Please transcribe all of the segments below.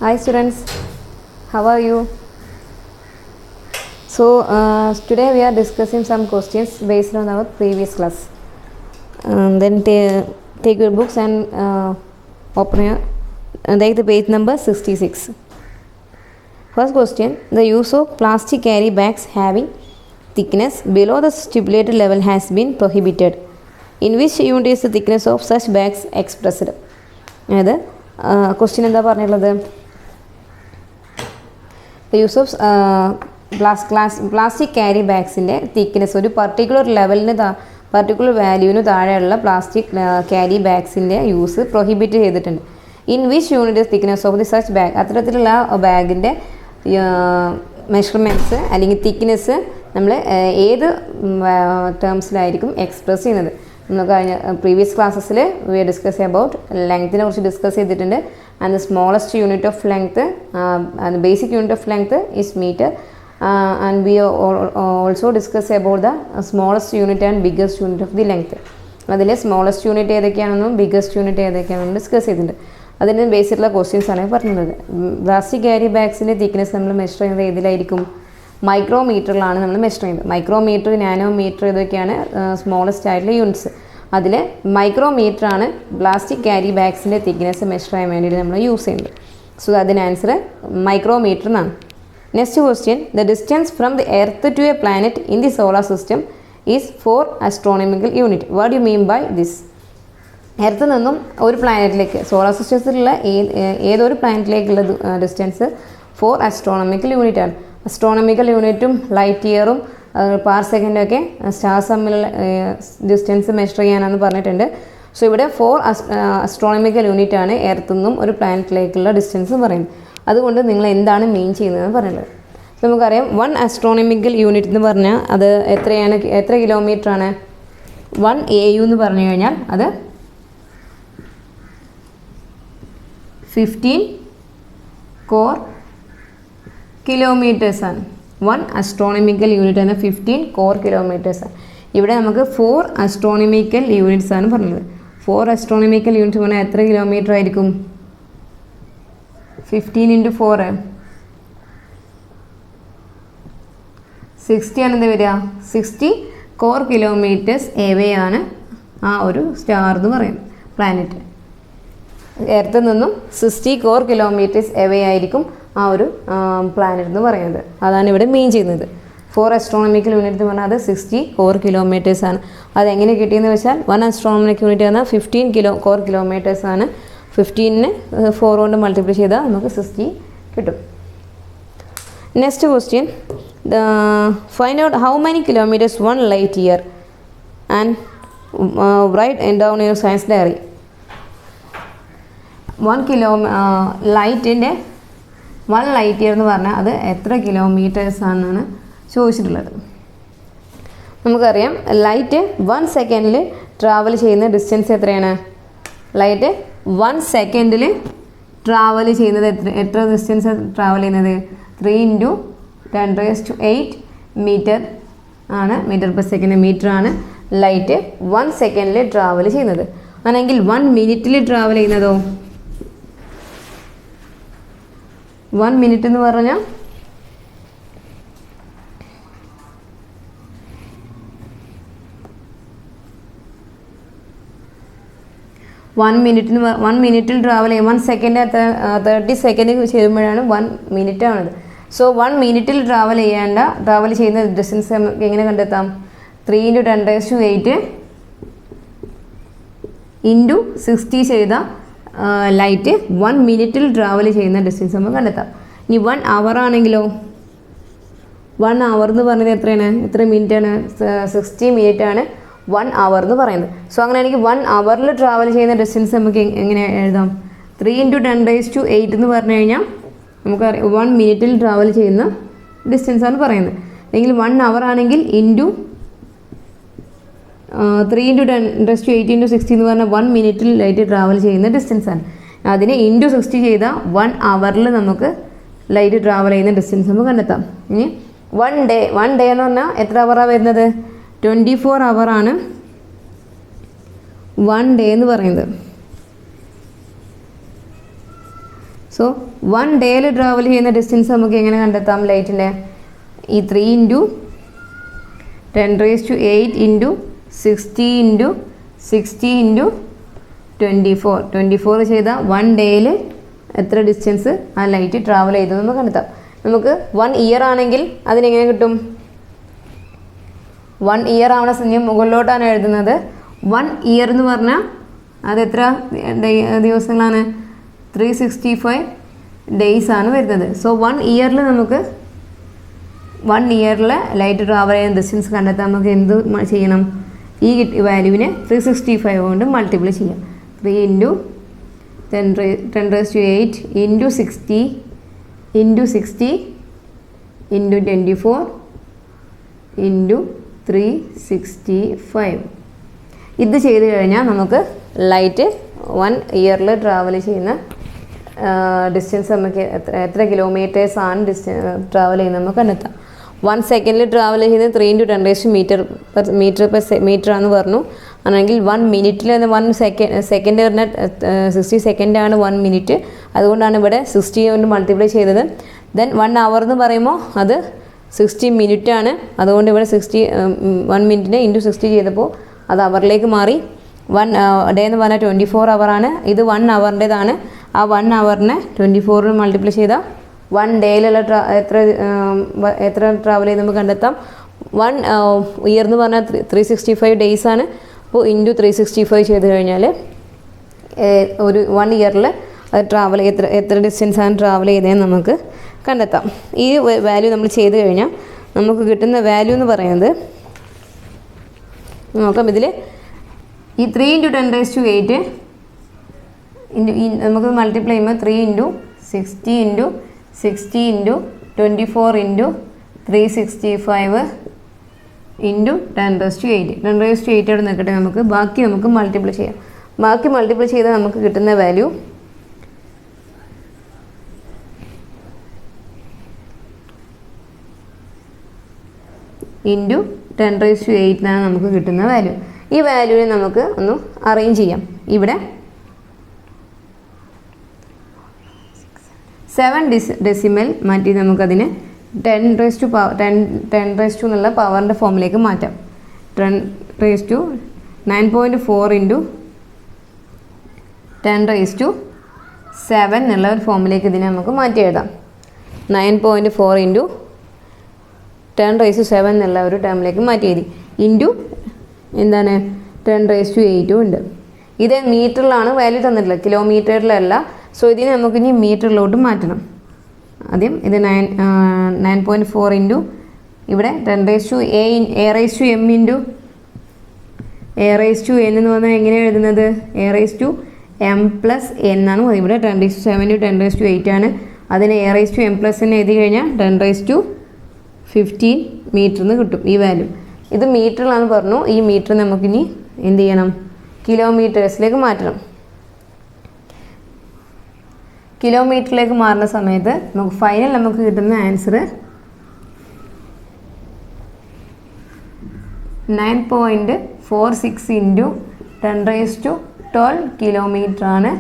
Hi students, how are you? So today we are discussing some questions based on our previous class. Then take your books and open your take the page number 66. First question: the use of plastic carry bags having thickness below the stipulated level has been prohibited. In which unit is the thickness of such bags expressed? അതായത് question എന്താ പറഞ്ഞുള്ളത്? Use of plastic carry ബാഗ്സിൻ്റെ thickness ഒരു particular ലെവലിന് particular വാല്യൂവിന് താഴെയുള്ള plastic carry ബാഗ്സിൻ്റെ use prohibit ചെയ്തിട്ടുണ്ട്. In which unit thickness of the such bag, അത്തരത്തിലുള്ള ബാഗിൻ്റെ മെഷർമെൻറ്റ്സ് അല്ലെങ്കിൽ തിക്നെസ് നമ്മൾ ഏത് ടേംസിലായിരിക്കും എക്സ്പ്രസ് ചെയ്യുന്നത്? നമ്മൾ കഴിഞ്ഞ പ്രീവിയസ് ക്ലാസ്സസിൽ വി ഡിസ്കസ് അബൌട്ട് ലെങ്ത്തിനെ കുറിച്ച് ഡിസ്കസ് ചെയ്തിട്ടുണ്ട്. And the smallest unit of length and basic unit of length is metre. And we also discuss about the smallest unit and biggest unit of the length. അതിൽ smallest unit ഏതൊക്കെയാണെന്നും biggest unit ഏതൊക്കെയാണെന്നും discuss ചെയ്തിട്ടുണ്ട്. അതിന് ബേസിക്കുള്ള questions ആണ് പറഞ്ഞത്. Plastic carry ബാഗ്സിൻ്റെ thickness നമ്മൾ മെഷർ ചെയ്യുന്നത് ഏതിലായിരിക്കും? മൈക്രോമീറ്ററിലാണ് നമ്മൾ മെഷർ ചെയ്യുന്നത്. മൈക്രോമീറ്റർ, നാനോമീറ്റർ ഇതൊക്കെയാണ് സ്മോളസ്റ്റ് ആയിട്ടുള്ള യൂണിറ്റ്സ്. അതിൽ മൈക്രോമീറ്ററാണ് പ്ലാസ്റ്റിക് ക്യാരി ബാഗ്സിൻ്റെ തിക്നെസ് മെഷർ ചെയ്യാൻ വേണ്ടിയിട്ട് നമ്മൾ യൂസ് ചെയ്യുന്നത്. സോ അതിന് ആൻസർ മൈക്രോമീറ്റർ എന്നാണ്. Next question: the distance from the earth to a planet in the solar system is 4 astronomical unit. What you mean by this? Earth നിന്നും ഒരു പ്ലാനറ്റിലേക്ക്, സോളാർ സിസ്റ്റത്തിലുള്ള ഏതൊരു പ്ലാനറ്റിലേക്കുള്ള ഡിസ്റ്റൻസ് 4 astronomical unit ആണ്. അസ്ട്രോണമിക്കൽ യൂണിറ്റും ലൈറ്റ് ഇയറും പാർ സെക്കൻഡൊക്കെ സ്റ്റാർസ് തമ്മിലുള്ള ഡിസ്റ്റൻസ് മെഷർ ചെയ്യാനാണെന്ന് പറഞ്ഞിട്ടുണ്ട്. സോ ഇവിടെ 4 astronomical യൂണിറ്റ് ആണ് എർത്ത് നിന്നും ഒരു പ്ലാനറ്റിലേക്കുള്ള ഡിസ്റ്റൻസ് പറയുന്നത്. അതുകൊണ്ട് നിങ്ങൾ എന്താണ് മീൻ ചെയ്യുന്നതെന്ന് പറയുന്നത്. നമുക്കറിയാം 1 astronomical യൂണിറ്റ് എന്ന് പറഞ്ഞാൽ അത് എത്ര കിലോമീറ്റർ ആണ്? 1 AU എന്ന് പറഞ്ഞു കഴിഞ്ഞാൽ അത് 15 കോർ കിലോമീറ്റേഴ്സാണ്. 1 astronomical യൂണിറ്റ് ആണ് 15 കോർ കിലോമീറ്റേഴ്സാണ്. ഇവിടെ നമുക്ക് 4 astronomical യൂണിറ്റ്സ് ആണ് പറഞ്ഞത്. 4 astronomical യൂണിറ്റ് പറഞ്ഞാൽ എത്ര കിലോമീറ്റർ ആയിരിക്കും? 15 × 4 60 ആണ്. എന്താ വരിക? 60 കോർ കിലോമീറ്റേഴ്സ് എവേ ആണ് ആ ഒരു സ്റ്റാർ എന്ന് പറയുന്നത്, പ്ലാനറ്റ്. എർത്ത് നിന്നും 60 കോർ കിലോമീറ്റേഴ്സ് എവേ ആയിരിക്കും ആ ഒരു പ്ലാനറ്റ് എന്ന് പറയുന്നത്. അതാണ് ഇവിടെ മീൻ ചെയ്യുന്നത്. 4 astronomical യൂണിറ്റ് എന്ന് പറഞ്ഞാൽ അത് 60 കോർ കിലോമീറ്റേഴ്സാണ്. അതെങ്ങനെ കിട്ടിയെന്ന് വെച്ചാൽ 1 astronomical യൂണിറ്റ് പറഞ്ഞാൽ 15 കോർ കിലോമീറ്റേഴ്സാണ്. 15നെ 4 കൊണ്ട് മൾട്ടിപ്ലൈ ചെയ്താൽ നമുക്ക് 60 കിട്ടും. Next question: find out how many kilometres 1 light year and write down your science diary. 1 light year എന്ന് പറഞ്ഞാൽ അത് എത്ര കിലോമീറ്റേഴ്സ് ആണെന്നാണ് ചോദിച്ചിട്ടുള്ളത്. നമുക്കറിയാം ലൈറ്റ് 1 സെക്കൻഡിൽ ട്രാവൽ ചെയ്യുന്ന ഡിസ്റ്റൻസ് എത്രയാണ്? ലൈറ്റ് 1 സെക്കൻഡിൽ ട്രാവൽ ചെയ്യുന്നത് എത്ര ഡിസ്റ്റൻസ് ട്രാവൽ ചെയ്യുന്നത്? 3 × 10⁸ മീറ്റർ ആണ്. മീറ്റർ/സെക്കൻഡ് മീറ്റർ ആണ് ലൈറ്റ് 1 സെക്കൻഡിൽ ട്രാവൽ ചെയ്യുന്നത്. ആണെങ്കിൽ 1 മിനിറ്റിൽ ട്രാവൽ ചെയ്യുന്നതോ? 1 മിനിറ്റ് എന്ന് പറഞ്ഞാൽ 1 മിനിറ്റിൽ ട്രാവൽ ചെയ്യും. 1 സെക്കൻഡ് 30 സെക്കൻഡ് ചെയ്യുമ്പോഴാണ് 1 മിനിറ്റ് ആണത്. സോ 1 മിനിറ്റിൽ ട്രാവൽ ചെയ്യുന്ന ഡിസ്റ്റൻസ് നമുക്ക് എങ്ങനെ കണ്ടെത്താം? 3 × 10⁸ × 60 ചെയ്ത ലൈറ്റ് 1 മിനിറ്റിൽ ട്രാവൽ ചെയ്യുന്ന ഡിസ്റ്റൻസ് നമുക്ക് കണ്ടെത്താം. ഇനി 1 അവർ ആണെങ്കിലോ? 1 അവർ എന്ന് പറഞ്ഞത് എത്രയാണ്? എത്ര മിനിറ്റ് ആണ്? 60 മിനിറ്റ് ആണ് 1 അവർ എന്ന് പറയുന്നത്. സോ അങ്ങനെയാണെങ്കിൽ 1 അവറിൽ ട്രാവൽ ചെയ്യുന്ന ഡിസ്റ്റൻസ് നമുക്ക് എങ്ങനെ എഴുതാം? 3 × 10⁸ എന്ന് പറഞ്ഞു കഴിഞ്ഞാൽ നമുക്ക് 1 മിനിറ്റിൽ ട്രാവൽ ചെയ്യുന്ന ഡിസ്റ്റൻസ് ആണ് പറയുന്നത്. അല്ലെങ്കിൽ 1 അവർ ആണെങ്കിൽ 3 × 10⁸ × 60 എന്ന് പറഞ്ഞാൽ 1 മിനിറ്റിൽ ലൈറ്റ് ട്രാവൽ ചെയ്യുന്ന ഡിസ്റ്റൻസ് ആണ്. അതിനെ × 60 ചെയ്താൽ 1 അവറിൽ നമുക്ക് ലൈറ്റ് ട്രാവൽ ചെയ്യുന്ന ഡിസ്റ്റൻസ് നമുക്ക് കണ്ടെത്താം. ഇനി 1 ഡേ എന്ന് പറഞ്ഞാൽ എത്ര അവറാണ് വരുന്നത്? 24 അവറാണ് 1 ഡേ എന്ന് പറയുന്നത്. സോ 1 ഡേയിൽ ട്രാവൽ ചെയ്യുന്ന ഡിസ്റ്റൻസ് നമുക്ക് എങ്ങനെ കണ്ടെത്താം ലൈറ്റിൻ്റെ? ഈ 3 × 10⁸ ഇൻറ്റു 60 ഇൻറ്റു 60 ഇൻറ്റു 24 ചെയ്താൽ 1 ഡേയിൽ എത്ര ഡിസ്റ്റൻസ് ആ ലൈറ്റ് ട്രാവൽ ചെയ്തു നമുക്ക് കണ്ടെത്താം. നമുക്ക് 1 ഇയർ ആണെങ്കിൽ അതിനെങ്ങനെ കിട്ടും? 1 ഇയർ ആവണ സമയം മുകളിലോട്ടാണ് എഴുതുന്നത്. 1 ഇയർ എന്ന് പറഞ്ഞാൽ അത് എത്ര ദിവസങ്ങളാണ്? 365 ഡേയ്സ് ആണ് വരുന്നത്. സോ 1 ഇയറിൽ നമുക്ക് 1 ഇയറിൽ ലൈറ്റ് ട്രാവൽ ചെയ്യുന്ന ഡിസ്റ്റൻസ് കണ്ടെത്താൻ നമുക്ക് എന്ത് ചെയ്യണം? ഈ വാല്യൂവിനെ 365 കൊണ്ട് മൾട്ടിപ്ലൈ ചെയ്യാം. 3 × 10⁸ ഇൻറ്റു 60 ഇൻറ്റു 60 ഇൻറ്റു 24 ഇൻറ്റു 365. ഇത് ചെയ്ത് കഴിഞ്ഞാൽ നമുക്ക് ലൈറ്റ് 1 ഇയറിൽ ട്രാവൽ ചെയ്യുന്ന ഡിസ്റ്റൻസ് നമുക്ക് എത്ര കിലോമീറ്റേഴ്സ് ആണ് ട്രാവൽ ചെയ്യുന്നത് നമുക്ക് കണ്ടെത്താം. 1 സെക്കൻഡിൽ ട്രാവൽ ചെയ്യുന്നത് 3 × 10 മീറ്റർ ആണെന്ന് പറഞ്ഞു. ആണെങ്കിൽ 1 മിനിറ്റിൽ 1 സെക്കൻഡ് പറഞ്ഞാൽ 60 സെക്കൻഡാണ് 1 മിനിറ്റ്. അതുകൊണ്ടാണ് ഇവിടെ 60 കൊണ്ട് മൾട്ടിപ്ലൈ ചെയ്തത്. ദെൻ 1 അവർ എന്ന് പറയുമ്പോൾ അത് 60 മിനിറ്റ് ആണ്. അതുകൊണ്ട് ഇവിടെ 1 മിനിറ്റിന് ഇൻറ്റു 60 ചെയ്തപ്പോൾ അത് അവറിലേക്ക് മാറി. 1 ഡേ എന്ന് പറഞ്ഞാൽ 24 അവറാണ്. ഇത് 1 അവറിൻ്റെതാണ്. ആ 1 അവറിനെ 24 മൾട്ടിപ്ലൈ ചെയ്താൽ 1 ഡേയിലുള്ള എത്ര ട്രാവൽ ചെയ്ത് നമുക്ക് കണ്ടെത്താം. 1 ഇയർ എന്ന് പറഞ്ഞാൽ 365 ഡേയ്സ് ആണ്. അപ്പോൾ ഇൻറ്റു 365 ചെയ്ത് കഴിഞ്ഞാൽ ഒരു 1 ഇയറിൽ അത് എത്ര ഡിസ്റ്റൻസാണ് ട്രാവൽ ചെയ്തതെന്ന് നമുക്ക് കണ്ടെത്താം. ഈ വാല്യൂ നമ്മൾ ചെയ്ത് കഴിഞ്ഞാൽ നമുക്ക് കിട്ടുന്ന വാല്യൂ എന്ന് പറയുന്നത് നോക്കാം. ഇതിൽ ഈ 3 × 10⁸ നമുക്ക് മൾട്ടിപ്ലൈ ചെയ്യുമ്പോൾ 3 × 60 ഇൻറ്റു 60 ഇൻറ്റു 24 ഇൻറ്റു 365 ഇൻറ്റു 10⁸. 10⁸ അവിടെ നിൽക്കട്ടെ. ബാക്കി നമുക്ക് മൾട്ടിപ്ലൈ ചെയ്യാം. ബാക്കി മൾട്ടിപ്ലൈ ചെയ്താൽ നമുക്ക് കിട്ടുന്ന വാല്യൂ ഇൻറ്റു 10⁸ എന്നാണ് നമുക്ക് കിട്ടുന്ന വാല്യൂ. ഈ വാല്യൂവിനെ നമുക്ക് ഒന്ന് അറേഞ്ച് ചെയ്യാം. ഇവിടെ 7 ഡെസിമൽ മാറ്റി നമുക്കതിനെ 10⁻⁴ എന്നുള്ള പവറിൻ്റെ ഫോമിലേക്ക് മാറ്റാം. 9.4 ഇൻറ്റു 10⁻⁷ എന്നുള്ള ഒരു ഫോമിലേക്ക് ഇതിനെ നമുക്ക് മാറ്റി എഴുതാം. 9.4 ഇൻറ്റു 10⁻⁷ എന്നുള്ള ഒരു ടേമിലേക്ക് മാറ്റി എഴുതി. ഇൻറ്റു എന്താണ് 10⁸ ഉണ്ട്. ഇത് മീറ്ററിലാണ് വാല്യൂ തന്നിട്ടുള്ളത്, കിലോമീറ്ററിലല്ല. സോ ഇതിനെ നമുക്ക് ഇനി മീറ്ററിലോട്ട് മാറ്റണം. ആദ്യം ഇത് 9.4 ഇൻറ്റു ഇവിടെ 10⁻⁴ ഇൻറ്റു A⁻n എന്ന് പറഞ്ഞാൽ എങ്ങനെയാണ് എഴുതുന്നത്? A⁻m+n എന്നാണ്. ഇവിടെ 10⁻⁷ ഇൻറ്റു 10⁻⁸ ആണ്. അതിന് A⁻m+n എഴുതി കഴിഞ്ഞാൽ 10⁻15 മീറ്റർ എന്ന് കിട്ടും ഈ വാല്യൂ. ഇത് മീറ്ററിലാണ് പറഞ്ഞു. ഈ മീറ്റർ നമുക്കിനി എന്ത് ചെയ്യണം? കിലോമീറ്റേഴ്സിലേക്ക് മാറ്റണം. കിലോമീറ്ററിലേക്ക് മാറുന്ന സമയത്ത് നമുക്ക് ഫൈനൽ നമുക്ക് കിട്ടുന്ന ആൻസർ 9.46 ഇൻറ്റു 10⁻12 കിലോമീറ്റർ ആണ്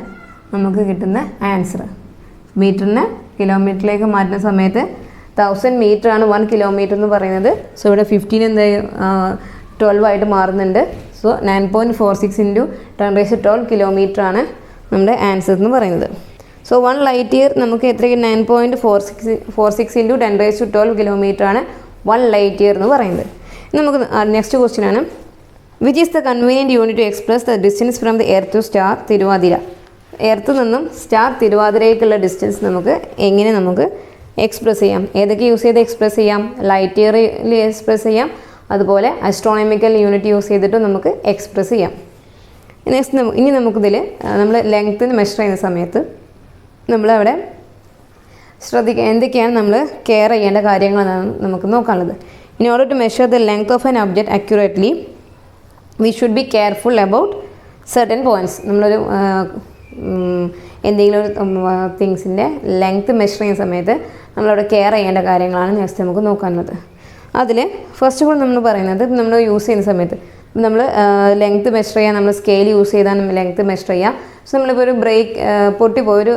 നമുക്ക് കിട്ടുന്ന ആൻസർ. മീറ്ററിനെ കിലോമീറ്ററിലേക്ക് മാറ്റുന്ന സമയത്ത് 1000 മീറ്റർ ആണ് 1 കിലോമീറ്റർ എന്ന് പറയുന്നത്. സോ ഇവിടെ 15 എന്തായാലും 12 ആയിട്ട് മാറുന്നുണ്ട്. സോ 9.46 ഇൻറ്റു 10⁻12 കിലോമീറ്റർ ആണ് നമ്മുടെ ആൻസർ എന്ന് പറയുന്നത്. സോ 1 ലൈറ്റ് ഇയർ നമുക്ക് എത്രയ്ക്ക് 9.46 ഇൻറ്റു 10⁻12 കിലോമീറ്റർ ആണ് 1 ലൈറ്റ് ഇയർ എന്ന് പറയുന്നത്. നമുക്ക് നെക്സ്റ്റ് ക്വസ്റ്റ്യൻ ആണ്, which is the convenient unit to express the distance from the earth to star Thiruvathira. Earth നിന്നും സ്റ്റാർ തിരുവാതിരയ്ക്കുള്ള ഡിസ്റ്റൻസ് നമുക്ക് എങ്ങനെ നമുക്ക് എക്സ്പ്രസ് ചെയ്യാം? ഏതൊക്കെ യൂസ് ചെയ്ത് എക്സ്പ്രസ് ചെയ്യാം? ലൈറ്റ് ഇയറിൽ എക്സ്പ്രസ് ചെയ്യാം, അതുപോലെ അസ്ട്രോണമിക്കൽ യൂണിറ്റ് യൂസ് ചെയ്തിട്ട് നമുക്ക് എക്സ്പ്രസ് ചെയ്യാം. നെക്സ്റ്റ് ഇനി നമുക്കിതിൽ നമ്മൾ ലെങ്ത്തിന് മെഷർ ചെയ്യുന്ന സമയത്ത് നമ്മളവിടെ ശ്രദ്ധിക്കുക എന്തൊക്കെയാണ് നമ്മൾ കെയർ ചെയ്യേണ്ട കാര്യങ്ങളെന്നാണ് നമുക്ക് നോക്കാനുള്ളത്. In order to measure the length of an object accurately we should be careful about certain points. നമ്മളൊരു എന്തെങ്കിലും ഒരു തിങ്സിൻ്റെ ലെങ്ത്ത് മെഷർ ചെയ്യുന്ന സമയത്ത് നമ്മളവിടെ കെയർ ചെയ്യേണ്ട കാര്യങ്ങളാണ് നെക്സ്റ്റ് നമുക്ക് നോക്കാനുള്ളത്. അതിൽ ഫസ്റ്റ് ഓഫ് ഓൾ നമ്മൾ പറയുന്നത് നമ്മൾ യൂസ് ചെയ്യുന്ന സമയത്ത് നമ്മൾ ലെങ്ത്ത് മെഷർ ചെയ്യാൻ നമ്മൾ സ്കെയിൽ യൂസ് ചെയ്താണ് ലെങ്ത്ത് മെഷർ ചെയ്യുക. സോ നമ്മളിപ്പോൾ ഒരു ബ്രേക്ക് പൊട്ടിപ്പോയി ഒരു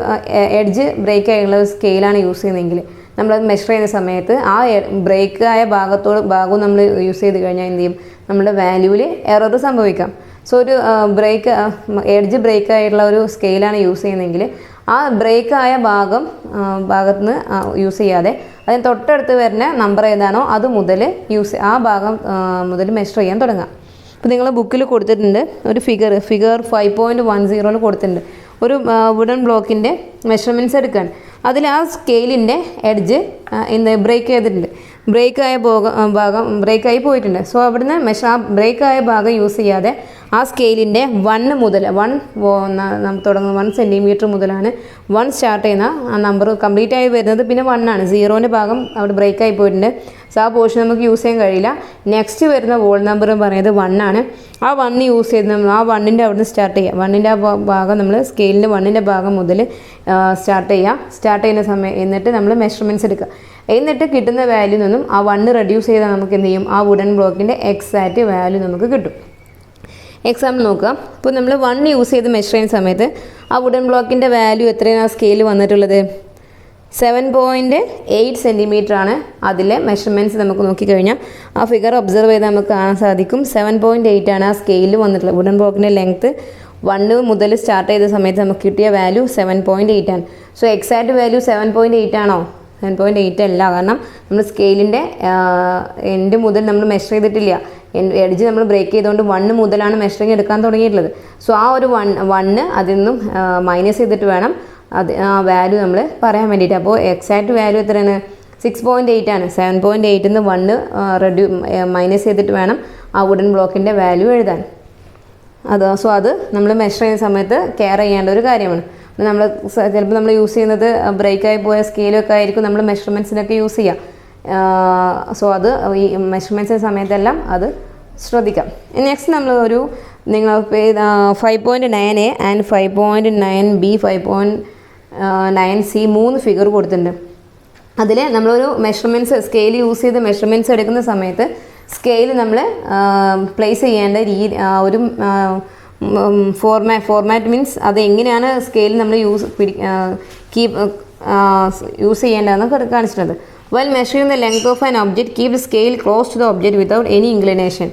എഡ്ജ് ബ്രേക്ക് ആയുള്ള ഒരു സ്കെയിലാണ് യൂസ് ചെയ്യുന്നതെങ്കിൽ നമ്മളത് മെഷർ ചെയ്യുന്ന സമയത്ത് ആ ബ്രേക്ക് ആയ ഭാഗവും നമ്മൾ യൂസ് ചെയ്ത് കഴിഞ്ഞാൽ എന്ത് ചെയ്യും, നമ്മുടെ വാല്യൂവിൽ എറർ സംഭവിക്കാം. സോ ഒരു എഡ്ജ് ബ്രേക്ക് ആയിട്ടുള്ള ഒരു സ്കെയിലാണ് യൂസ് ചെയ്യുന്നതെങ്കിൽ ആ ബ്രേക്ക് ആയ ഭാഗത്ത് നിന്ന് യൂസ് ചെയ്യാതെ അതിന് തൊട്ടടുത്ത് വരുന്ന നമ്പർ ഏതാണോ അത് മുതൽ ആ ഭാഗം മുതൽ മെഷർ ചെയ്യാൻ തുടങ്ങാം. അപ്പോൾ നിങ്ങൾ ബുക്കിൽ കൊടുത്തിട്ടുണ്ട് ഒരു ഫിഗർ 5.10 കൊടുത്തിട്ടുണ്ട്. ഒരു വുഡൻ ബ്ലോക്കിൻ്റെ മെഷർമെൻറ്റ്സ് എടുക്കുകയാണ്. അതിൽ ആ സ്കെയിലിൻ്റെ എഡ്ജ് ബ്രേക്ക് ചെയ്തിട്ടുണ്ട്, ബ്രേക്കായി പോയിട്ടുണ്ട്. സോ അവിടുന്ന് ആ ബ്രേക്കായ ഭാഗം യൂസ് ചെയ്യാതെ ആ സ്കെയിലിൻ്റെ 1 മുതൽ തുടങ്ങുന്നത് 1 സെൻറ്റിമീറ്റർ മുതലാണ് 1 സ്റ്റാർട്ട് ചെയ്യുന്ന ആ നമ്പർ കംപ്ലീറ്റ് ആയി വരുന്നത്. പിന്നെ 1 ആണ്, 0ൻ്റെ ഭാഗം അവിടെ ബ്രേക്കായി പോയിട്ടുണ്ട്. സോ ആ പോർഷൻ നമുക്ക് യൂസ് ചെയ്യാൻ കഴിയില്ല. നെക്സ്റ്റ് വരുന്ന വോൾ നമ്പർ പറയുന്നത് 1 ആണ്. ആ 1 യൂസ് ചെയ്ത് നമ്മൾ ആ 1ൻ്റെ അവിടെ നിന്ന് സ്റ്റാർട്ട് ചെയ്യുക. 1ൻ്റെ ആ ഭാഗം നമ്മൾ സ്കെയിലിൻ്റെ 1ൻ്റെ ഭാഗം മുതൽ സ്റ്റാർട്ട് ചെയ്യുന്ന സമയം എന്നിട്ട് നമ്മൾ മെഷർമെൻറ്റ്സ് എടുക്കുക. എന്നിട്ട് കിട്ടുന്ന വാല്യൂ നിന്നും ആ 1 റെഡ്യൂസ് ചെയ്താൽ നമുക്ക് എന്ത് ചെയ്യും, ആ വുഡൻ ബ്ലോക്കിൻ്റെ എക്സാക്റ്റ് വാല്യൂ നമുക്ക് കിട്ടും. എക്സാമ്പിൾ നോക്കുക. ഇപ്പോൾ നമ്മൾ 1 യൂസ് ചെയ്ത് മെഷർ ചെയ്യുന്ന സമയത്ത് ആ വുഡൻ ബ്ലോക്കിൻ്റെ വാല്യൂ എത്രയാണ് ആ സ്കെയിൽ വന്നിട്ടുള്ളത്? 7.8 സെൻറ്റിമീറ്റർ ആണ് അതിലെ മെഷർമെൻറ്റ്സ്. നമുക്ക് നോക്കിക്കഴിഞ്ഞാൽ ആ ഫിഗർ ഒബ്സർവ് ചെയ്താൽ നമുക്ക് കാണാൻ സാധിക്കും 7.8 ആണ് ആ സ്കെയിലിൽ വന്നിട്ടുള്ളത്. വുഡൻ ബ്ലോക്കിൻ്റെ ലെങ്ത്ത് 1 മുതൽ സ്റ്റാർട്ട് ചെയ്ത സമയത്ത് നമുക്ക് കിട്ടിയ വാല്യൂ 7.8 ആണ്. സോ എക്സാക്റ്റ് വാല്യൂ 7.8 ആണോ? 7.8 അല്ല, കാരണം നമ്മൾ സ്കെയിലിൻ്റെ എൻഡ് മുതൽ നമ്മൾ മെഷർ ചെയ്തിട്ടില്ല. എഡ്ജ് നമ്മൾ ബ്രേക്ക് ചെയ്തുകൊണ്ട് 1 മുതലാണ് മെഷറിങ് എടുക്കാൻ തുടങ്ങിയിട്ടുള്ളത്. സോ ആ ഒരു 1 അതിൽ നിന്നും മൈനസ് ചെയ്തിട്ട് വേണം ആ വാല്യൂ നമ്മൾ പറയാൻ വേണ്ടിയിട്ട്. അപ്പോൾ എക്സാക്റ്റ് വാല്യൂ എത്രയാണ്? 6.8 ആണ്. 7.8 നിന്ന് 1 മൈനസ് ചെയ്തിട്ട് വേണം ആ വുഡൻ ബ്ലോക്കിൻ്റെ വാല്യൂ എഴുതാൻ. സോ അത് നമ്മൾ മെഷർ ചെയ്യുന്ന സമയത്ത് കെയർ ചെയ്യേണ്ട ഒരു കാര്യമാണ്. ചിലപ്പോൾ നമ്മൾ യൂസ് ചെയ്യുന്നത് ബ്രേക്കായി പോയ സ്കെയിലൊക്കെ ആയിരിക്കും നമ്മൾ മെഷർമെൻറ്റ്സിനൊക്കെ യൂസ് ചെയ്യുക. സോ അത് ഈ മെഷർമെൻറ്റ്സിൻ്റെ സമയത്തെല്ലാം അത് ശ്രദ്ധിക്കാം. നെക്സ്റ്റ് നമ്മൾ നിങ്ങൾ 5.9A and 5.9B 5.9C 3 figure കൊടുത്തിട്ടുണ്ട്. അതിൽ നമ്മളൊരു മെഷർമെൻറ്റ്സ് സ്കെയിൽ യൂസ് ചെയ്ത് മെഷർമെൻറ്റ്സ് എടുക്കുന്ന സമയത്ത് സ്കെയിൽ നമ്മൾ പ്ലേസ് ചെയ്യേണ്ട ഒരു ഫോർമാറ്റ് മീൻസ് അത് എങ്ങനെയാണ് സ്കെയിൽ നമ്മൾ യൂസ് ചെയ്യേണ്ടതെന്ന് കാണിച്ചിട്ടുണ്ട്. While measuring the length of an object, keep the scale close to the object without any inclination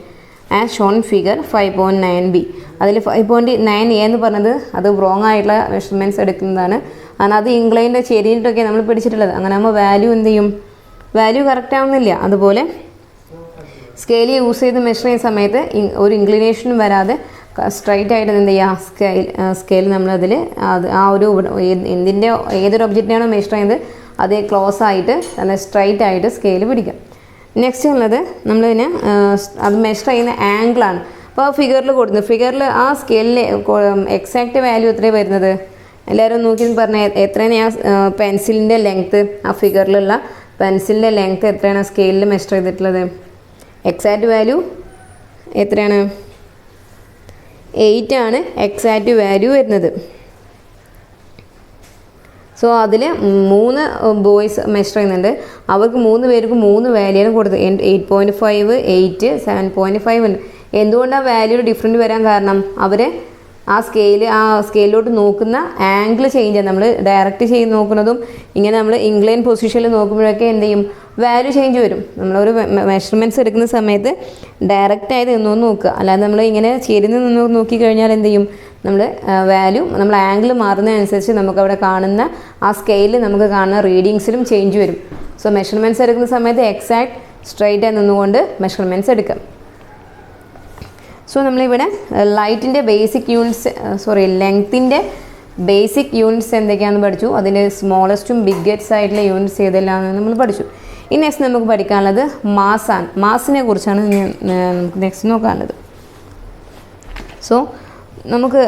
as shown in figure 5.9B. അതിൽ 5.9A എന്ന് പറഞ്ഞത് അത് റോങ് ആയിട്ടുള്ള മെഷർമെൻറ്റ്സ് എടുക്കുന്നതാണ്. കാരണം അത് ഇംഗ്ലൈൻ്റെ ചെരിഞ്ഞിട്ടൊക്കെ നമ്മൾ പിടിച്ചിട്ടുള്ളത്. അങ്ങനെ ആകുമ്പോൾ വാല്യൂ എന്ത് ചെയ്യും, വാല്യൂ കറക്റ്റ് ആവുന്നില്ല. അതുപോലെ സ്കെയിൽ യൂസ് ചെയ്ത് മെഷർ ചെയ്യുന്ന സമയത്ത് ഒരു ഇൻക്ലിനേഷനും വരാതെ സ്ട്രൈറ്റ് ആയിട്ട് എന്ത് ചെയ്യുക, സ്കെയിൽ നമ്മളതിൽ ആ ഒരു ഏതൊരു ഒബ്ജക്റ്റിനാണോ മെഷർ ചെയ്യുന്നത് അതേ ക്ലോസ് ആയിട്ട് നല്ല സ്ട്രൈറ്റ് ആയിട്ട് സ്കെയിൽ പിടിക്കാം. നെക്സ്റ്റ് ഉള്ളത് നമ്മളിതിനെ അത് മെഷർ ചെയ്യുന്ന ആംഗിളാണ്. അപ്പോൾ ഫിഗറിൽ കൊടുക്കുന്നത് ഫിഗറിൽ ആ സ്കെയിലിലെ എക്സാക്റ്റ് വാല്യൂ എത്രയാണ് വരുന്നത്? എല്ലാവരും നോക്കി പറഞ്ഞാൽ എത്രയാണ് ആ പെൻസിലിൻ്റെ ലെങ്ത്ത്, ആ ഫിഗറിലുള്ള പെൻസിലിൻ്റെ ലെങ്ത്ത് എത്രയാണ് സ്കെയിലിൽ മെഷർ ചെയ്തിട്ടുള്ളത്? എക്സാക്റ്റ് വാല്യൂ എത്രയാണ്? 8 ആണ് എക്സാക്റ്റ് വാല്യൂ വരുന്നത്. സോ അതിൽ 3 ബോയ്സ് മെഷർ ചെയ്യുന്നുണ്ട്. അവർക്ക് 3 പേർക്കും 3 വാല്യൂആണ് കൊടുത്തത്. 8.5, 8, 7.5 ഉണ്ട്. എന്തുകൊണ്ടാണ് വാല്യൂ ഡിഫറൻറ്റ് വരാൻ കാരണം? അവർ ആ സ്കെയിലോട്ട് നോക്കുന്ന ആംഗിൾ ചേഞ്ച് ആണ്. നമ്മൾ ഡയറക്റ്റ് ചെയ്ത് നോക്കുന്നതും ഇങ്ങനെ നമ്മൾ ഇൻക്ലൈൻ പൊസിഷനിൽ നോക്കുമ്പോഴൊക്കെ എന്ത് ചെയ്യും, വാല്യൂ ചേഞ്ച് വരും. നമ്മളൊരു മെഷർമെൻറ്റ്സ് എടുക്കുന്ന സമയത്ത് ഡയറക്റ്റ് ആയിട്ട് നിന്നൊന്ന് നോക്കുക. അല്ലാതെ നമ്മൾ ഇങ്ങനെ ചെരിഞ്ഞ് നിന്ന് നോക്കിക്കഴിഞ്ഞാൽ എന്ത് ചെയ്യും, നമ്മൾ വാല്യൂ നമ്മൾ ആംഗിൾ മാറുന്നതനുസരിച്ച് നമുക്കവിടെ കാണുന്ന ആ സ്കെയിലിൽ നമുക്ക് കാണുന്ന റീഡിങ്സിലും ചേഞ്ച് വരും. സോ മെഷർമെൻറ്റ്സ് എടുക്കുന്ന സമയത്ത് എക്സാക്റ്റ് സ്ട്രൈറ്റ് ആയി നിന്നുകൊണ്ട് മെഷർമെൻറ്റ്സ് എടുക്കാം. സോ നമ്മളിവിടെ ലൈറ്റിൻ്റെ ലെങ്ത്തിൻ്റെ ബേസിക് യൂണിറ്റ്സ് എന്തൊക്കെയാണെന്ന് പഠിച്ചു. അതിൻ്റെ സ്മോളസ്റ്റും ബിഗ്ഗസ്റ്റ് ആയിട്ടുള്ള യൂണിറ്റ്സ് ഏതെല്ലാമെന്ന് നമ്മൾ പഠിച്ചു. ഇനി നെക്സ്റ്റ് നമുക്ക് പഠിക്കാനുള്ളത് മാസിനെ കുറിച്ചാണ് നമുക്ക് നെക്സ്റ്റ് നോക്കാനുള്ളത്. സോ നമുക്ക്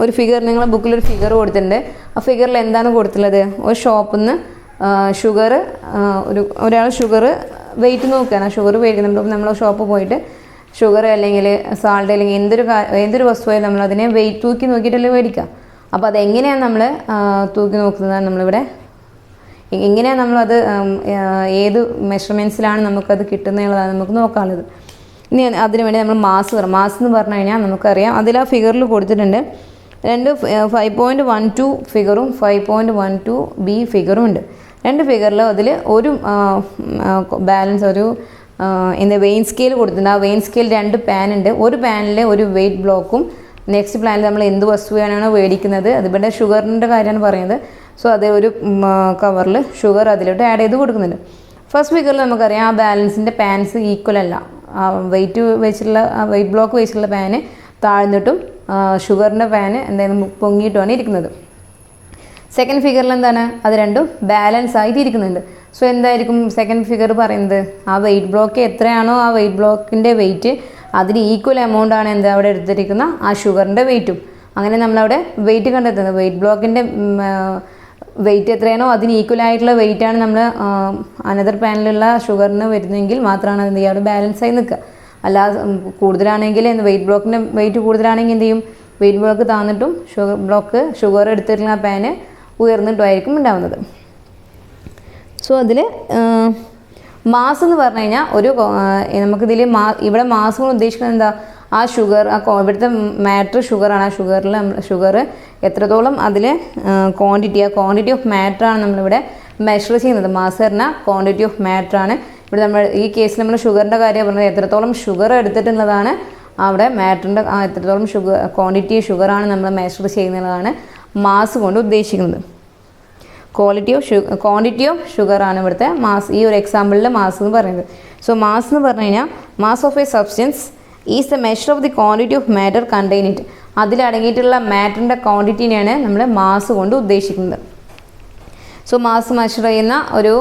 ഒരു ഫിഗർ, നിങ്ങളുടെ ബുക്കിലൊരു ഫിഗർ കൊടുത്തിട്ടുണ്ട്. ആ ഫിഗറിൽ എന്താണ് കൊടുത്തിട്ടുള്ളത്? ഒരു ഷോപ്പിൽ നിന്ന് ഒരാൾ ഷുഗർ വെയിറ്റ് നോക്കുകയാണ്. ആ ഷുഗർ വെയിറ്റ് നമ്മൾ ഷോപ്പിൽ പോയിട്ട് ഷുഗർ അല്ലെങ്കിൽ സാൾട്ട് അല്ലെങ്കിൽ എന്തൊരു വസ്തുവായാലും നമ്മളതിനെ വെയിറ്റ് തൂക്കി നോക്കിയിട്ടല്ലേ മേടിക്കുക. അപ്പോൾ അതെങ്ങനെയാണ് നമ്മൾ തൂക്കി നോക്കുന്നതാണ് നമ്മളിവിടെ, എങ്ങനെയാണ് നമ്മളത് ഏത് മെഷർമെൻറ്റ്സിലാണ് നമുക്കത് കിട്ടുന്നതെന്നുള്ളതാണ് നമുക്ക് നോക്കാനുള്ളത്. ഇനി അതിന് വേണ്ടി നമ്മൾ മാസ് എന്ന് പറഞ്ഞു കഴിഞ്ഞാൽ നമുക്കറിയാം അതിൽ ആ ഫിഗറിൽ കൊടുത്തിട്ടുണ്ട് രണ്ട് 5.12 ഫിഗറും 5.12 ബി ഫിഗറും ഉണ്ട്. രണ്ട് ഫിഗറിൽ അതിൽ ഒരു ബാലൻസ് ഒരു വെയിൻ സ്കെയിൽ കൊടുത്തിട്ടുണ്ട്. ആ വെയിൻ സ്കെയിൽ 2 പാൻ ഉണ്ട്. ഒരു പാനിൽ ഒരു വെയിറ്റ് ബ്ലോക്കും നെക്സ്റ്റ് പ്ലാനിൽ നമ്മൾ എന്ത് വസ്തുവാണോ മേടിക്കുന്നത് അതിവിടെ ഷുഗറിൻ്റെ കാര്യമാണ് പറയുന്നത്. സോ അത് ഒരു കവറിൽ ഷുഗർ അതിലോട്ട് ആഡ് ചെയ്ത് കൊടുക്കുന്നുണ്ട്. ഫസ്റ്റ് ഫിഗറിൽ നമുക്കറിയാം ആ ബാലൻസിൻ്റെ പാൻസ് ഈക്വൽ അല്ല. ആ വെയിറ്റ് വെച്ചിട്ടുള്ള ആ വെയിറ്റ് ബ്ലോക്ക് വെച്ചിട്ടുള്ള പാന് താഴ്ന്നിട്ടും ഷുഗറിൻ്റെ പാന് എന്തായാലും പൊങ്ങിയിട്ടുമാണ് ഇരിക്കുന്നത്. സെക്കൻഡ് ഫിഗറിൽ എന്താണ് അത് രണ്ടും ബാലൻസ് ആയിട്ട് ഇരിക്കുന്നുണ്ട്. സോ എന്തായിരിക്കും സെക്കൻഡ് ഫിഗർ പറയുന്നത് ആ വെയിറ്റ് ബ്ലോക്ക് എത്രയാണോ ആ വെയിറ്റ് ബ്ലോക്കിൻ്റെ വെയിറ്റ് അതിന് ഈക്വൽ എമൗണ്ട് ആണ് എന്താ അവിടെ എടുത്തിരിക്കുന്ന ആ ഷുഗറിൻ്റെ വെയിറ്റും. അങ്ങനെ നമ്മളവിടെ വെയിറ്റ് കണ്ടെത്തുന്നത് വെയിറ്റ് ബ്ലോക്കിൻ്റെ വെയിറ്റ് എത്രയാണോ അതിന് ഈക്വൽ ആയിട്ടുള്ള വെയിറ്റാണ് നമ്മൾ അനദർ പാനിലുള്ള ഷുഗറിന് വരുന്നതെങ്കിൽ മാത്രമാണ് എന്ത് ചെയ്യുക അവിടെ ബാലൻസ് ആയി നിൽക്കുക. അല്ലാതെ കൂടുതലാണെങ്കിൽ വെയിറ്റ് ബ്ലോക്കിൻ്റെ വെയിറ്റ് കൂടുതലാണെങ്കിൽ എന്ത് ചെയ്യും വെയിറ്റ് ബ്ലോക്ക് താന്നിട്ടും ഷുഗർ എടുത്തിട്ടുള്ള ആ പാന് ഉയർന്നിട്ടുമായിരിക്കും ഉണ്ടാവുന്നത്. സോ അതിൽ മാസ് എന്ന് പറഞ്ഞു കഴിഞ്ഞാൽ ഒരു നമുക്കിതിൽ ഇവിടെ മാസ് കൊണ്ട് ഉദ്ദേശിക്കുന്നത് എന്താ ആ ഷുഗർ ഇവിടുത്തെ മാറ്റർ ഷുഗറാണ്. ആ ഷുഗർ എത്രത്തോളം അതിൽ ക്വാണ്ടിറ്റി ഓഫ് മാറ്ററാണ് നമ്മളിവിടെ മെഷർ ചെയ്യുന്നത്. മാസ് പറഞ്ഞാൽ ക്വാണ്ടിറ്റി ഓഫ് മാറ്ററാണ്. ഇവിടെ നമ്മൾ ഈ കേസിൽ നമ്മൾ ഷുഗറിൻ്റെ കാര്യം പറഞ്ഞത് എത്രത്തോളം ഷുഗർ എടുത്തിട്ടുള്ളതാണ് അവിടെ മാറ്ററിൻ്റെ എത്രത്തോളം ക്വാണ്ടിറ്റി ഷുഗറാണ് നമ്മൾ മെഷർ ചെയ്യുന്നതാണ് മാസ് കൊണ്ട് ഉദ്ദേശിക്കുന്നത്. ക്വാണ്ടിറ്റി ഓഫ് ഷുഗറാണ് ഇവിടുത്തെ മാസ്. ഈ ഒരു എക്സാമ്പിളിൽ മാസ് എന്ന് പറയുന്നത്. സോ മാസ് എന്ന് പറഞ്ഞു കഴിഞ്ഞാൽ mass of a substance is the measure of the quantity of matter contain it. അതിലടങ്ങിയിട്ടുള്ള മാറ്ററിൻ്റെ ക്വാണ്ടിറ്റിനെയാണ് നമ്മൾ മാസ് കൊണ്ട് ഉദ്ദേശിക്കുന്നത്. സോ മാസ് മെഷർ ചെയ്യുന്ന ഒരു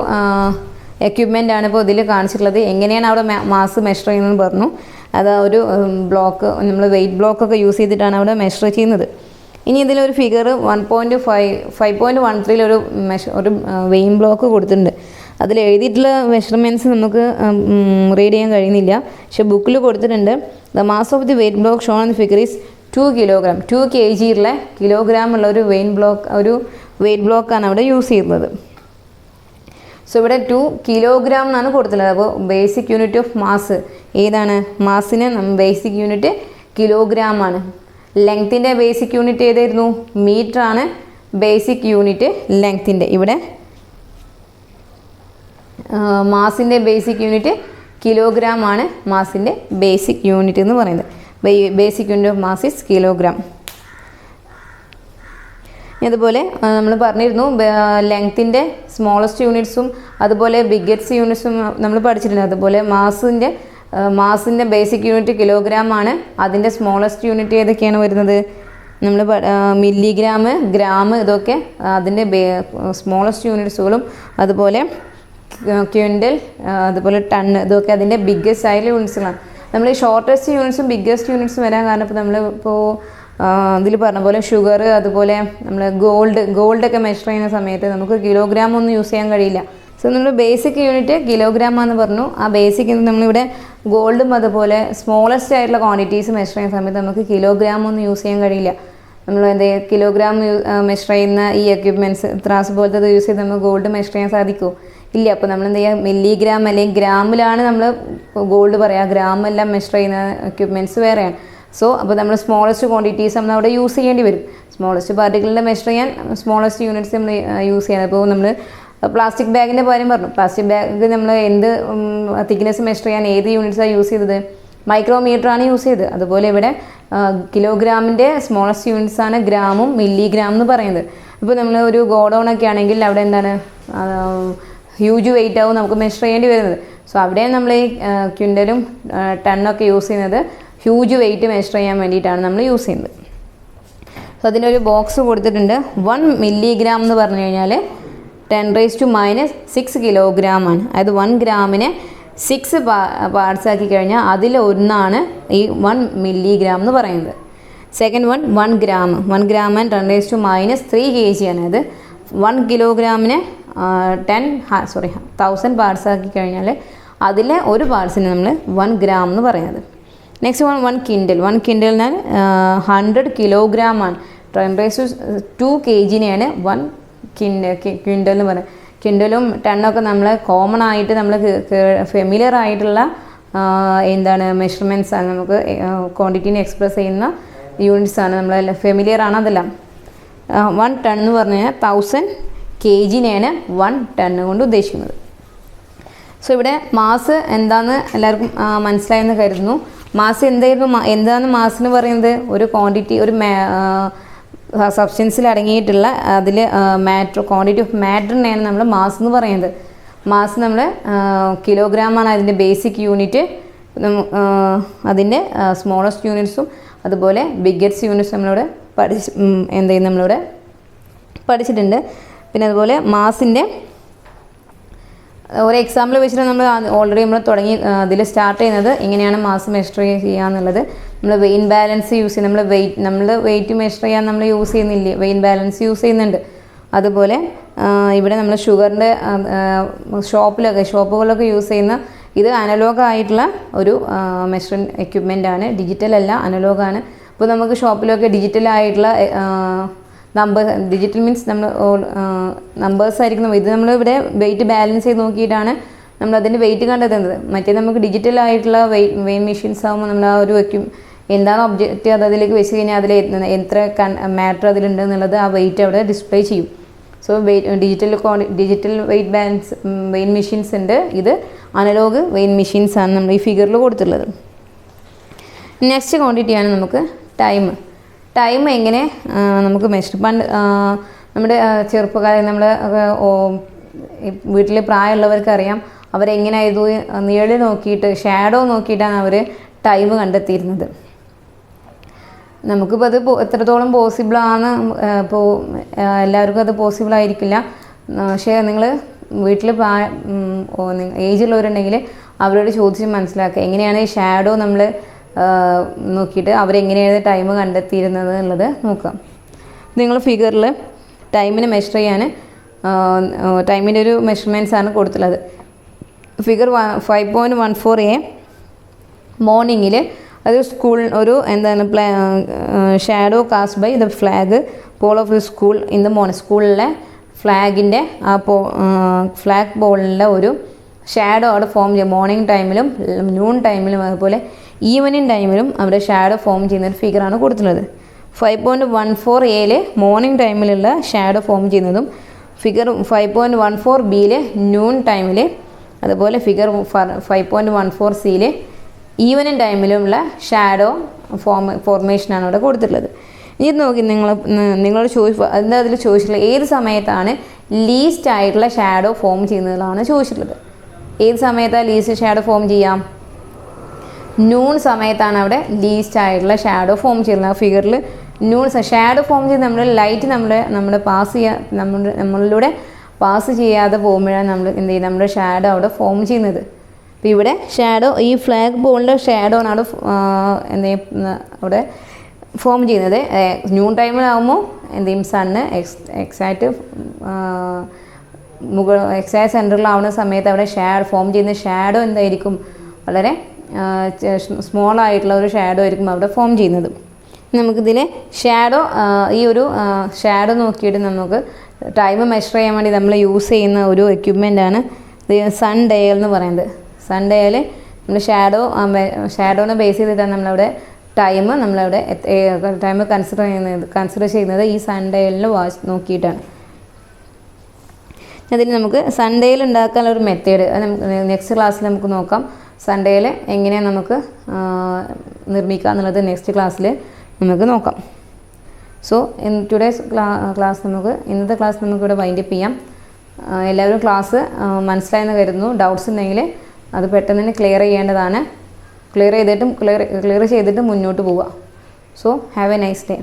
എക്യുപ്മെൻ്റ് ആണ് ഇപ്പോൾ ഇതിൽ കാണിച്ചിട്ടുള്ളത്. എങ്ങനെയാണ് അവിടെ മാസ് മെഷർ ചെയ്യുന്നതെന്ന് പറഞ്ഞു. അത് ഒരു ബ്ലോക്ക് നമ്മൾ വെയിറ്റ് ബ്ലോക്കൊക്കെ യൂസ് ചെയ്തിട്ടാണ് അവിടെ മെഷർ ചെയ്യുന്നത്. ഇനി ഇതിലൊരു ഫിഗർ 5.13 ഒരു വെയിൻ ബ്ലോക്ക് കൊടുത്തിട്ടുണ്ട്. അതിൽ എഴുതിയിട്ടുള്ള മെഷർമെൻറ്റ്സ് നമുക്ക് റീഡ് ചെയ്യാൻ കഴിയുന്നില്ല. പക്ഷേ ബുക്കിൽ കൊടുത്തിട്ടുണ്ട് the mass of the wait block shown on the figure is 2 kilogram. 2 kg ഉള്ള കിലോഗ്രാം ഉള്ള ഒരു വെയിറ്റ് ബ്ലോക്കാണ് അവിടെ യൂസ് ചെയ്യുന്നത്. സോ ഇവിടെ 2 കിലോഗ്രാം എന്നാണ് കൊടുത്തിട്ടുള്ളത്. അപ്പോൾ ബേസിക് യൂണിറ്റ് ഓഫ് മാസ് ഏതാണ്? മാസിന് ബേസിക് യൂണിറ്റ് കിലോഗ്രാം ആണ്. ലെങ്ത്തിൻ്റെ ബേസിക് യൂണിറ്റ് ഏതായിരുന്നു? മീറ്റർ ആണ് ബേസിക് യൂണിറ്റ് ലെങ്ത്തിൻ്റെ. ഇവിടെ മാസിൻ്റെ ബേസിക് യൂണിറ്റ് കിലോഗ്രാം ആണ് മാസിൻ്റെ ബേസിക് യൂണിറ്റ് എന്ന് പറയുന്നത്. Basic unit of mass is kilogram. അതുപോലെ നമ്മൾ പറഞ്ഞിരുന്നു ലെങ്ത്തിൻ്റെ സ്മോളസ്റ്റ് യൂണിറ്റ്സും അതുപോലെ ബിഗ്ഗസ്റ്റ് യൂണിറ്റ്സും നമ്മൾ പഠിച്ചിട്ടുണ്ട്. അതുപോലെ മാസിൻ്റെ ബേസിക് യൂണിറ്റ് കിലോഗ്രാം ആണ്. അതിൻ്റെ സ്മോളസ്റ്റ് യൂണിറ്റ് ഏതൊക്കെയാണ് വരുന്നത്? നമ്മൾ മില്ലിഗ്രാം, ഗ്രാം, ഇതൊക്കെ അതിൻ്റെ സ്മോളസ്റ്റ് യൂണിറ്റ്സുകളും അതുപോലെ ക്വിൻ്റൽ, അതുപോലെ ടൺ, ഇതൊക്കെ അതിൻ്റെ ബിഗ്ഗസ്റ്റ് ആയിട്ടുള്ള യൂണിറ്റ്സുകളാണ്. നമ്മൾ ഈ ഷോർട്ടസ്റ്റ് യൂണിറ്റ്സും ബിഗ്ഗസ്റ്റ് യൂണിറ്റ്സും വരാൻ കാരണം ഇപ്പോൾ നമ്മളിപ്പോൾ ഇതിൽ പറഞ്ഞ പോലെ ഷുഗർ, അതുപോലെ നമ്മൾ ഗോൾഡൊക്കെ മെഷർ ചെയ്യുന്ന സമയത്ത് നമുക്ക് കിലോഗ്രാം ഒന്നും യൂസ് ചെയ്യാൻ കഴിയില്ല. സോ നമ്മൾ ബേസിക് യൂണിറ്റ് കിലോഗ്രാം എന്ന് പറഞ്ഞു. ആ ബേസിക് നമ്മളിവിടെ ഗോൾഡും അതുപോലെ സ്മോളസ്റ്റ് ആയിട്ടുള്ള ക്വാണ്ടിറ്റീസ് മെഷർ ചെയ്യുന്ന സമയത്ത് നമുക്ക് കിലോഗ്രാം ഒന്നും യൂസ് ചെയ്യാൻ കഴിയില്ല. നമ്മൾ കിലോഗ്രാം മെഷർ ചെയ്യുന്ന ഈ എക്യുപ്മെൻറ്റ്സ് ത്രാസ് പോലത്തെ യൂസ് ചെയ്ത് നമുക്ക് ഗോൾഡ് മെഷർ ചെയ്യാൻ സാധിക്കുമോ? ഇല്ല. അപ്പോൾ നമ്മൾ എന്ത് ചെയ്യുക, മില്ലിഗ്രാം അല്ലെങ്കിൽ ഗ്രാമിലാണ് നമ്മൾ ഗോൾഡ് പറയുക. ഗ്രാമെല്ലാം മെഷർ ചെയ്യുന്ന എക്യുപ്മെൻറ്റ്സ് വേറെയാണ്. സോ അപ്പോൾ നമ്മൾ സ്മോളസ്റ്റ് ക്വാണ്ടിറ്റീസ് നമ്മൾ അവിടെ യൂസ് ചെയ്യേണ്ടി വരും. സ്മോളസ്റ്റ് പാർട്ടിക്കിളിൻ്റെ മെഷർ ചെയ്യാൻ സ്മോളസ്റ്റ് യൂണിറ്റ്സ് നമ്മൾ യൂസ് ചെയ്യണം. അപ്പോൾ നമ്മൾ പ്ലാസ്റ്റിക് ബാഗിൻ്റെ കാര്യം പറഞ്ഞു. പ്ലാസ്റ്റിക് ബാഗ് നമ്മൾ എന്ത് തിക്നെസ് മെഷർ ചെയ്യാൻ ഏത് യൂണിറ്റ്സാണ് യൂസ് ചെയ്തത്? മൈക്രോമീറ്ററാണ് യൂസ് ചെയ്തത്. അതുപോലെ ഇവിടെ കിലോഗ്രാമിൻ്റെ സ്മോളസ്റ്റ് യൂണിറ്റ്സ് ആണ് ഗ്രാമും മില്ലിഗ്രാം എന്ന് പറയുന്നത്. ഇപ്പോൾ നമ്മൾ ഒരു ഗോഡൗൺ ഒക്കെ ആണെങ്കിൽ അവിടെ എന്താണ് ഹ്യൂജ് വെയിറ്റ് ആവും നമുക്ക് മെഷർ ചെയ്യേണ്ടി വരുന്നത്. സോ അവിടെയാണ് നമ്മൾ ഈ ക്വിൻ്റലും ടണ്ണൊക്കെ യൂസ് ചെയ്യുന്നത്. ഹ്യൂജ് വെയിറ്റ് മെഷർ ചെയ്യാൻ വേണ്ടിയിട്ടാണ് നമ്മൾ യൂസ് ചെയ്യുന്നത്. സോ അതിനൊരു ബോക്സ് കൊടുത്തിട്ടുണ്ട്. 1 മില്ലിഗ്രാം എന്ന് പറഞ്ഞു കഴിഞ്ഞാൽ 10⁻⁻6 കിലോഗ്രാം ആണ്. അതായത് 1 ഗ്രാമിനെ 6 പാർട്സ് ആക്കി കഴിഞ്ഞാൽ അതിലൊന്നാണ് ഈ 1 മില്ലിഗ്രാം എന്ന് പറയുന്നത്. Second 1 gram. 1 gram and 10⁻³ kg ആണ്. അത് 1 കിലോഗ്രാമിനെ 1000 പാർട്സ് ആക്കി കഴിഞ്ഞാൽ അതിലെ ഒരു പാർട്സിന് നമ്മൾ 1 ഗ്രാം എന്ന് പറയുന്നത്. നെക്സ്റ്റ് 1 കിൻഡൽ. 1 കിൻഡലിനാൽ 100 കിലോഗ്രാം ആണ്. 10⁻² kgനെയാണ് 1 ക്വിൻ്റൽ എന്ന് പറയുന്നത്. ക്വിൻ്റലും ടണ്ണൊക്കെ നമ്മൾ കോമൺ ആയിട്ട് നമ്മൾ ഫെമിലിയർ ആയിട്ടുള്ള എന്താണ് മെഷർമെൻറ്റ്സ് ആണ്, നമുക്ക് ക്വാണ്ടിറ്റീനെ എക്സ്പ്രസ് ചെയ്യുന്ന യൂണിറ്റ്സ് ആണ്, നമ്മളെല്ലാം ഫെമിലിയർ ആണ് അതെല്ലാം. 1 ടൺ എന്ന് പറഞ്ഞു കഴിഞ്ഞാൽ 1000 kgനെയാണ് 1 ടൺ കൊണ്ട് ഉദ്ദേശിക്കുന്നത്. സോ ഇവിടെ മാസ് എന്താണെന്ന് എല്ലാവർക്കും മനസ്സിലായെന്ന് കരുതുന്നു. മാസ് എന്താണ് മാസിന് പറയുന്നത്? ഒരു ക്വാണ്ടിറ്റി, ഒരു സബ്സ്റ്റൻസിൽ അടങ്ങിയിട്ടുള്ള അതിൽ ക്വാണ്ടിറ്റി ഓഫ് മാറ്ററിനെയാണ് നമ്മൾ മാസ് എന്ന് പറയുന്നത്. മാസ് നമ്മൾ കിലോഗ്രാമാണ് അതിൻ്റെ ബേസിക് യൂണിറ്റ്. അതിൻ്റെ സ്മോളസ്റ്റ് യൂണിറ്റ്സും അതുപോലെ ബിഗ്ഗസ്റ്റ് യൂണിറ്റ്സ് നമ്മളിവിടെ നമ്മളിവിടെ പഠിച്ചിട്ടുണ്ട്. പിന്നെ അതുപോലെ മാസിൻ്റെ ഒരു എക്സാമ്പിൾ വെച്ചിട്ട് നമ്മൾ ഓൾറെഡി നമ്മൾ തുടങ്ങി അതിൽ സ്റ്റാർട്ട് ചെയ്യുന്നത് എങ്ങനെയാണ് മാസ് മെഷർ ചെയ്യുക എന്നുള്ളത്. നമ്മൾ വെയിൻ ബാലൻസ് യൂസ് ചെയ്യും. നമ്മൾ വെയിറ്റ് മെഷർ ചെയ്യാൻ നമ്മൾ യൂസ് ചെയ്യുന്നില്ലേ, വെയിൻ ബാലൻസ് യൂസ് ചെയ്യുന്നുണ്ട്. അതുപോലെ ഇവിടെ നമ്മൾ ഷുഗറിൻ്റെ ഷോപ്പുകളിലൊക്കെ യൂസ് ചെയ്യുന്ന ഇത് അനലോഗ് ആയിട്ടുള്ള ഒരു മെഷറിംഗ് എക്യുപ്മെൻ്റ് ആണ്, ഡിജിറ്റൽ അല്ല, അനലോഗാണ്. അപ്പോൾ നമുക്ക് ഷോപ്പിലൊക്കെ ഡിജിറ്റലായിട്ടുള്ള ഡിജിറ്റൽ മീൻസ് നമ്മൾ നമ്പേഴ്സ് ആയിരിക്കും. ഇത് നമ്മൾ ഇവിടെ വെയിറ്റ് ബാലൻസ് ചെയ്ത് നോക്കിയിട്ടാണ് നമ്മൾ അതിൻ്റെ വെയിറ്റ് കണ്ടെത്തുന്നത്. മറ്റേ നമുക്ക് ഡിജിറ്റലായിട്ടുള്ള വെയിൻ മെഷീൻസ് ആകുമ്പോൾ നമ്മൾ ആ ഒരു എന്താണ് ഒബ്ജക്റ്റ് അതിലേക്ക് വെച്ച് കഴിഞ്ഞാൽ അതിൽ എത്ര മാറ്റർ അതിലുണ്ട് എന്നുള്ളത് ആ വെയിറ്റ് അവിടെ ഡിസ്പ്ലേ ചെയ്യും. So digital weight balance weighing machines ഉണ്ട്. ഇത് അനലോഗ് വെയിൻ മെഷീൻസ് ആണ് നമ്മൾ ഈ ഫിഗറിൽ കൊടുത്തിട്ടുള്ളത്. നെക്സ്റ്റ് ക്വാണ്ടിറ്റിയാണ് നമുക്ക് ടൈം എങ്ങനെ നമുക്ക് മെഷർ. പണ്ട് നമ്മുടെ ചെറുപ്പക്കാരെ നമ്മൾ വീട്ടിൽ പ്രായമുള്ളവർക്ക് അറിയാം, അവരെങ്ങനെയായിരുന്നു നിഴൽ നോക്കിയിട്ട് ഷാഡോ നോക്കിയിട്ടാണ് അവർ ടൈം കണ്ടെത്തിയിരുന്നത്. നമുക്കിപ്പോൾ അത് എത്രത്തോളം പോസിബിളാണ്, ഇപ്പോൾ എല്ലാവർക്കും അത് പോസിബിൾ ആയിരിക്കില്ല. പക്ഷേ നിങ്ങൾ വീട്ടിൽ ഏജുള്ളവരുണ്ടെങ്കിൽ അവരോട് ചോദിച്ച് മനസ്സിലാക്കുക എങ്ങനെയാണ് ഈ ഷാഡോ നമ്മൾ നോക്കിയിട്ട് അവരെങ്ങനെയാണ് ടൈം കണ്ടെത്തിയിരുന്നത് എന്നുള്ളത് നോക്കാം. നിങ്ങൾ ഫിഗറിൽ ടൈമിനെ മെഷർ ചെയ്യാൻ ടൈമിൻ്റെ ഒരു മെഷർമെൻറ്റ്സ് ആണ് കൊടുത്തുള്ളത്. ഫിഗർ 5.14a മോർണിംഗിൽ അത് ഒരു shadow cast by the flag pole of the school in the morning. സ്കൂളിലെ ഫ്ലാഗിൻ്റെ ആ ഫ്ലാഗ് പോളിലെ ഒരു ഷാഡോ അവിടെ ഫോം ചെയ്യും. മോർണിംഗ് ടൈമിലും നൂൺ ടൈമിലും അതുപോലെ ഈവനിങ് ടൈമിലും അവിടെ ഷാഡോ ഫോം ചെയ്യുന്ന ഒരു ഫിഗറാണ് കൊടുത്തിട്ടുള്ളത്. 5.14a മോർണിംഗ് ടൈമിലുള്ള ഷാഡോ ഫോം ചെയ്യുന്നതും ഫിഗർ 5.14b നൂൺ ടൈമിൽ, അതുപോലെ ഫിഗർ 5.14c ഈവനിങ് ടൈമിലുമുള്ള ഷാഡോ ഫോർമേഷനാണ് അവിടെ കൊടുത്തിട്ടുള്ളത്. ഇനി നോക്കി നിങ്ങളോട് എന്താ അതിൽ ചോദിച്ചിട്ടുള്ളത്, ഏത് സമയത്താണ് ലീസ്റ്റ് ആയിട്ടുള്ള ഷാഡോ ഫോം ചെയ്യുന്നതാണ് ചോദിച്ചിട്ടുള്ളത്. ഏത് സമയത്താണ് ലീസ്റ്റ് ഷാഡോ ഫോം ചെയ്യാം? നൂൺ സമയത്താണ് അവിടെ ലീസ്റ്റ് ആയിട്ടുള്ള ഷാഡോ ഫോം ചെയ്യുന്നത്. ഫിഗറിൽ നൂൺ ഷാഡോ ഫോം ചെയ്ത് ലൈറ്റ് നമ്മളിലൂടെ പാസ് ചെയ്യാതെ പോകുമ്പോഴാണ് നമ്മൾ എന്ത് ചെയ്യുന്നത്, നമ്മുടെ ഷാഡോ അവിടെ ഫോം ചെയ്യുന്നത്. അപ്പോൾ ഇവിടെ ഷാഡോ ഈ ഫ്ലാഗ് പോളിൻ്റെ ഷാഡോ ആണ് അവിടെ ഫോം ചെയ്യുന്നത്. നൂൺ ടൈമിലാകുമ്പോൾ എന്ത് ചെയ്യും, സണ്ണ് എക്സാക്റ്റ് സെൻറ്ററിലാവുന്ന സമയത്ത് അവിടെ ഫോം ചെയ്യുന്ന ഷാഡോ എന്തായിരിക്കും, വളരെ സ്മോൾ ആയിട്ടുള്ള ഒരു ഷാഡോ ആയിരിക്കും അവിടെ ഫോം ചെയ്യുന്നത്. നമുക്കിതിൽ ഈ ഒരു ഷാഡോ നോക്കിയിട്ട് നമുക്ക് ടൈം മെഷർ ചെയ്യാൻ വേണ്ടി നമ്മൾ യൂസ് ചെയ്യുന്ന ഒരു എക്യുപ്മെൻ്റാണ് സൺ ഡയൽ എന്ന് പറയുന്നത്. സൺ ഡയൽ നമ്മൾ ഷാഡോനെ ബേസ് ചെയ്തിട്ടാണ് നമ്മളവിടെ ടൈം കൺസിഡർ ചെയ്യുന്നത് ഈ സൺ ഡയലിൽ വാച്ച് നോക്കിയിട്ടാണ്. അതിന് നമുക്ക് സൺ ഡയൽ ഉണ്ടാക്കാനുള്ള ഒരു മെത്തേഡ് നെക്സ്റ്റ് ക്ലാസ്സിൽ നമുക്ക് നോക്കാം. സൺ ഡയൽ എങ്ങനെയാണ് നമുക്ക് നിർമ്മിക്കുക എന്നുള്ളത് നെക്സ്റ്റ് ക്ലാസ്സിൽ നമുക്ക് നോക്കാം. സോ ടുഡേസ് ഇന്നത്തെ ക്ലാസ് നമുക്കിവിടെ വൈൻഡപ്പ് ചെയ്യാം. എല്ലാവരും ക്ലാസ് മനസ്സിലായെന്ന് കരുതുന്നു. ഡൗട്ട്സ് ഉണ്ടെങ്കിൽ അത് പെട്ടെന്ന് തന്നെ ക്ലിയർ ചെയ്യേണ്ടതാണ്. ക്ലിയർ ചെയ്തിട്ട് മുന്നോട്ട് പോവുക. So have A nice day.